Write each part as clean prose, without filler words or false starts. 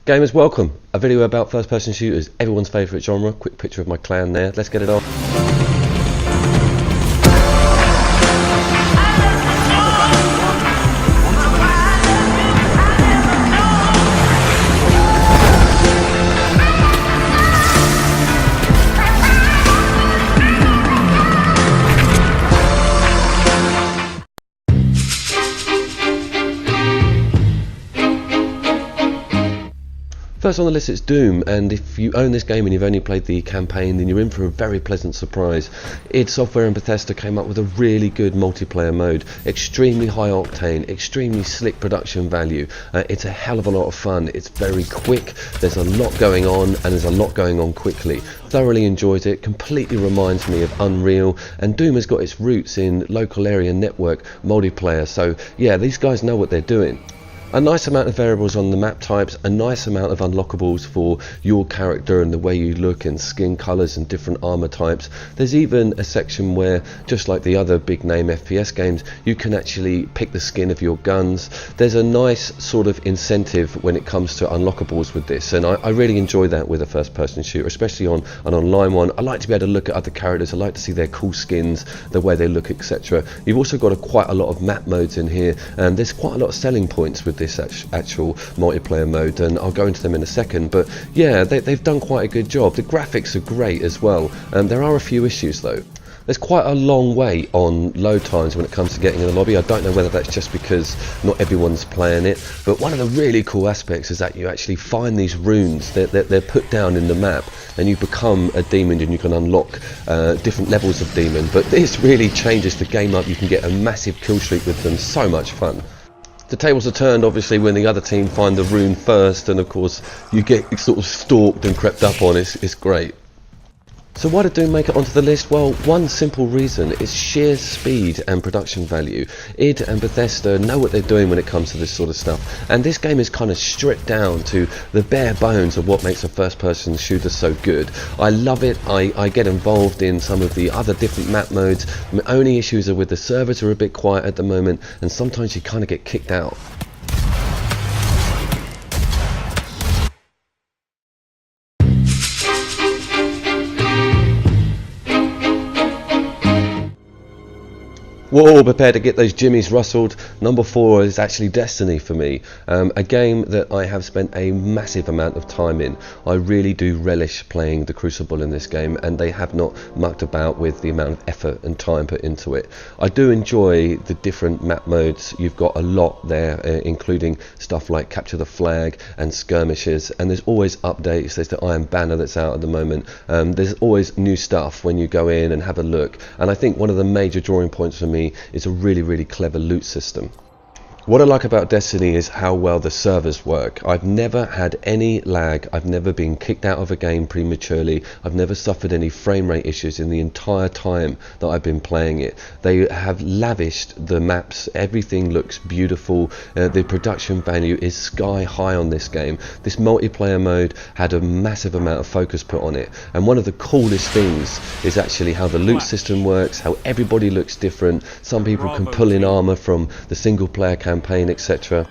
Gamers, welcome. A video about first-person shooters, everyone's favourite genre. Quick picture of my clan there. Let's get it on. First on the list it's Doom, and if you own this game and you've only played the campaign, then you're in for a very pleasant surprise. id Software and Bethesda came up with a really good multiplayer mode, extremely high octane, extremely slick production value. It's a hell of a lot of fun, it's very quick, there's a lot going on, and there's a lot going on quickly. Thoroughly enjoyed it, completely reminds me of Unreal, and Doom has got its roots in local area network multiplayer, so yeah, these guys know what they're doing. A nice amount of variables on the map types, a nice amount of unlockables for your character and the way you look, and skin colours and different armour types. There's even a section where, just like the other big name FPS games, you can actually pick the skin of your guns. There's a nice sort of incentive when it comes to unlockables with this, and I really enjoy that with a first person shooter, especially on an online one. I like to be able to look at other characters, I like to see their cool skins, the way they look, etc. You've also got quite a lot of map modes in here, and there's quite a lot of selling points with this actual multiplayer mode, and I'll go into them in a second. But yeah, they've done quite a good job. The graphics are great as well. There are a few issues though. There's quite a long wait on load times when it comes to getting in the lobby. I don't know whether that's just because not everyone's playing it, but one of the really cool aspects is that you actually find these runes. They're put down in the map, and you become a demon and you can unlock different levels of demon. But this really changes the game up. You can get a massive kill streak with them. So much fun. The tables are turned obviously when the other team find the rune first, and of course you get sort of stalked and crept up on. It's great. So why did Doom make it onto the list? Well, one simple reason, it's sheer speed and production value. id and Bethesda know what they're doing when it comes to this sort of stuff, and this game is kind of stripped down to the bare bones of what makes a first person shooter so good. I love it. I get involved in some of the other different map modes. My only issues are with the servers are a bit quiet at the moment, and sometimes you kind of get kicked out. Whoa, prepare to get those jimmies rustled. Number 4 is actually Destiny for me. A game that I have spent a massive amount of time in. I really do relish playing the Crucible in this game, and they have not mucked about with the amount of effort and time put into it. I do enjoy the different map modes. You've got a lot there, including stuff like Capture the Flag and Skirmishes, and there's always updates. There's the Iron Banner that's out at the moment. There's always new stuff when you go in and have a look, and I think one of the major drawing points for me is a really clever loot system. What I like about Destiny is how well the servers work. I've never had any lag, I've never been kicked out of a game prematurely, I've never suffered any frame rate issues in the entire time that I've been playing it. They have lavished the maps, everything looks beautiful, the production value is sky high on this game. This multiplayer mode had a massive amount of focus put on it, and one of the coolest things is actually how the loot system works, how everybody looks different. Some people can pull in armor from the single player campaign, etc.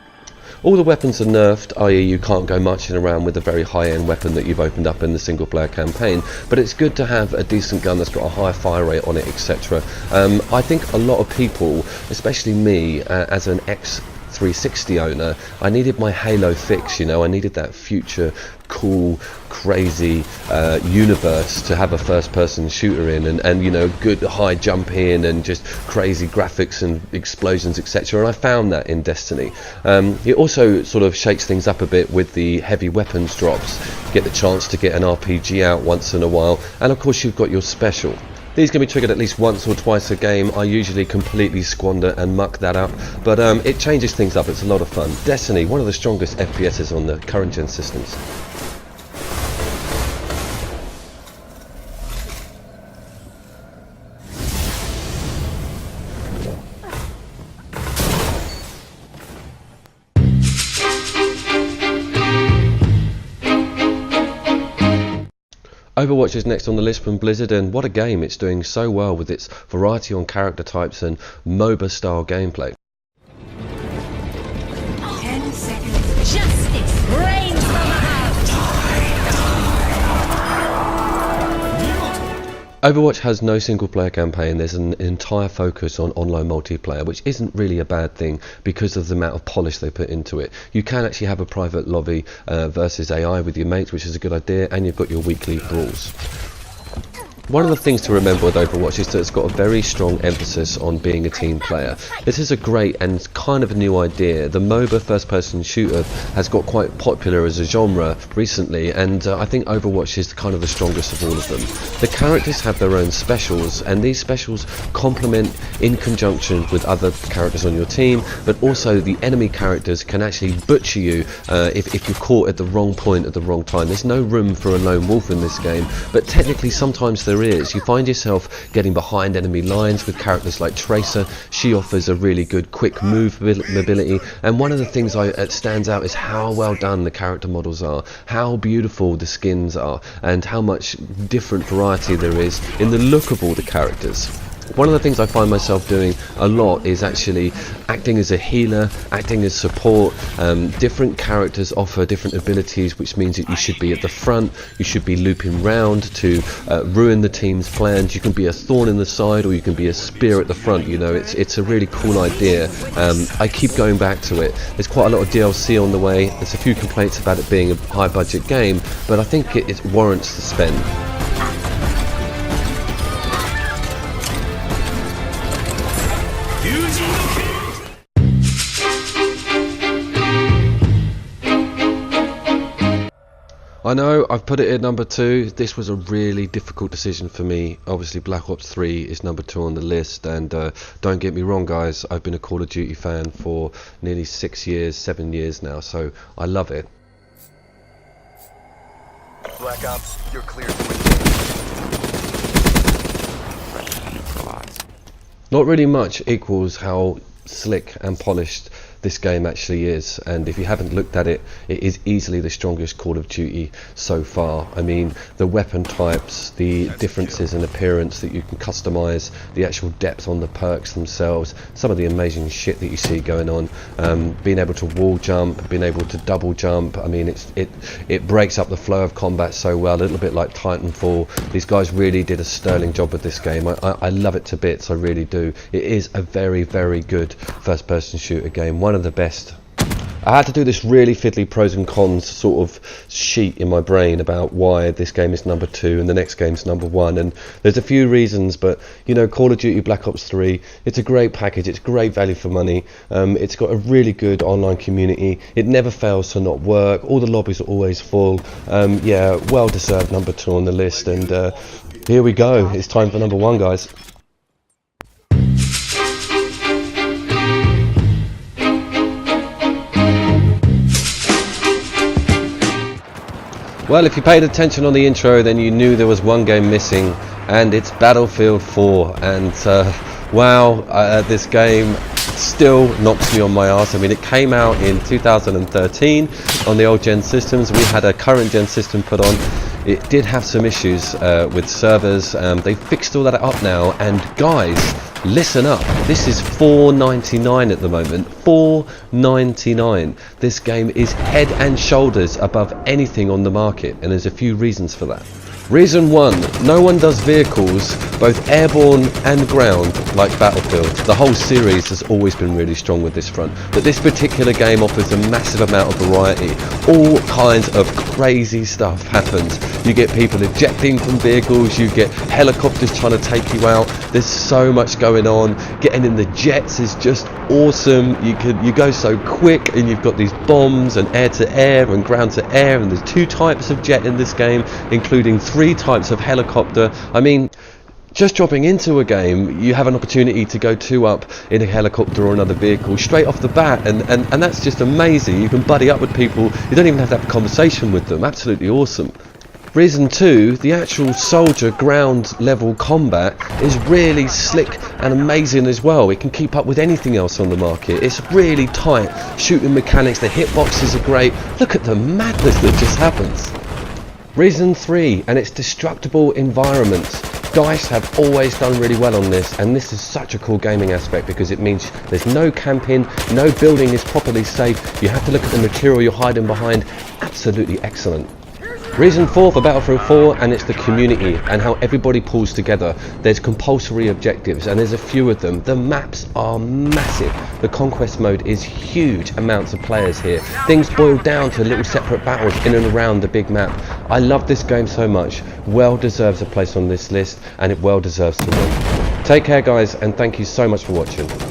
All the weapons are nerfed, i.e. you can't go marching around with a very high-end weapon that you've opened up in the single player campaign, but it's good to have a decent gun that's got a high fire rate on it, etc. I think a lot of people, especially me as an X360 owner, I needed my Halo fix, you know, I needed that future cool, crazy universe to have a first person shooter in, and you know, good high jump in and just crazy graphics and explosions, etc. And I found that in Destiny. It also sort of shakes things up a bit with the heavy weapons drops. You get the chance to get an RPG out once in a while, and of course you've got your special. These can be triggered at least once or twice a game. I usually completely squander and muck that up, but it changes things up. It's a lot of fun. Destiny, one of the strongest FPSs on the current gen systems. Overwatch is next on the list from Blizzard, and what a game. It's doing so well with its variety on character types and MOBA style gameplay. 10 seconds. Justice reigns from above. Overwatch has no single player campaign. There's an entire focus on online multiplayer, which isn't really a bad thing because of the amount of polish they put into it. You can actually have a private lobby versus AI with your mates, which is a good idea, and you've got your weekly brawls. One of the things to remember with Overwatch is that it's got a very strong emphasis on being a team player. This is a great and kind of a new idea. The MOBA first-person shooter has got quite popular as a genre recently, and I think Overwatch is kind of the strongest of all of them. The characters have their own specials, and these specials complement in conjunction with other characters on your team, but also the enemy characters can actually butcher you if you're caught at the wrong point at the wrong time. There's no room for a lone wolf in this game, but technically sometimes there is. You find yourself getting behind enemy lines with characters like Tracer. She offers a really good quick move mobility, and one of the things that stands out is how well done the character models are, how beautiful the skins are, and how much different variety there is in the look of all the characters. One of the things I find myself doing a lot is actually acting as a healer, acting as support. Different characters offer different abilities, which means that you should be at the front, you should be looping round to ruin the team's plans. You can be a thorn in the side, or you can be a spear at the front. You know, it's a really cool idea. I keep going back to it. There's quite a lot of DLC on the way. There's a few complaints about it being a high budget game, but I think it warrants the spend. I know I've put it at number 2. This was a really difficult decision for me. Obviously Black Ops 3 is number 2 on the list, and don't get me wrong guys, I've been a Call of Duty fan for nearly 7 years now, so I love it. Black Ops, you're clear. Not really much equals how slick and polished this game actually is, and if you haven't looked at it, it is easily the strongest Call of Duty so far. I mean, the weapon types, the differences in appearance that you can customize, the actual depth on the perks themselves, some of the amazing shit that you see going on, being able to wall jump, being able to double jump. I mean, it breaks up the flow of combat so well, a little bit like Titanfall. These guys really did a sterling job with this game. I love it to bits, I really do. It is a very, very good first-person shooter game, one of the best. I had to do this really fiddly pros and cons sort of sheet in my brain about why this game is number 2 and the next game's number 1, and there's a few reasons, but you know, Call of Duty Black Ops 3, it's a great package, it's great value for money, it's got a really good online community, it never fails to not work, all the lobbies are always full. Yeah, well deserved number 2 on the list, and here we go, it's time for number 1 guys. Well, if you paid attention on the intro, then you knew there was one game missing, and it's Battlefield 4. And wow, this game still knocks me on my arse. I mean, it came out in 2013 on the old gen systems. We had a current gen system put on. It did have some issues with servers. They fixed all that up now, and guys, listen up, this is $4.99 at the moment. $4.99. This game is head and shoulders above anything on the market, and there's a few reasons for that. Reason 1, no one does vehicles, both airborne and ground, like Battlefield. The whole series has always been really strong with this front, but this particular game offers a massive amount of variety. All kinds of crazy stuff happens. You get people ejecting from vehicles, you get helicopters trying to take you out. There's so much going on. Getting in the jets is just awesome. You go so quick, and you've got these bombs and air to air and ground to air, and there's 2 types of jet in this game, including 3 types of helicopter. I mean, just dropping into a game, you have an opportunity to go 2 up in a helicopter or another vehicle straight off the bat, and that's just amazing. You can buddy up with people, you don't even have to have a conversation with them. Absolutely awesome. Reason 2, the actual soldier ground level combat is really slick and amazing as well. It can keep up with anything else on the market. It's really tight. Shooting mechanics, the hitboxes are great. Look at the madness that just happens. Reason 3, and it's destructible environments. DICE have always done really well on this, and this is such a cool gaming aspect because it means there's no camping, no building is properly safe. You have to look at the material you're hiding behind. Absolutely excellent. Reason 4 for Battlefield 4, and it's the community and how everybody pulls together. There's compulsory objectives, and there's a few of them. The maps are massive. The conquest mode is huge amounts of players here. Things boil down to little separate battles in and around the big map. I love this game so much. Well deserves a place on this list, and it well deserves to win. Take care guys, and thank you so much for watching.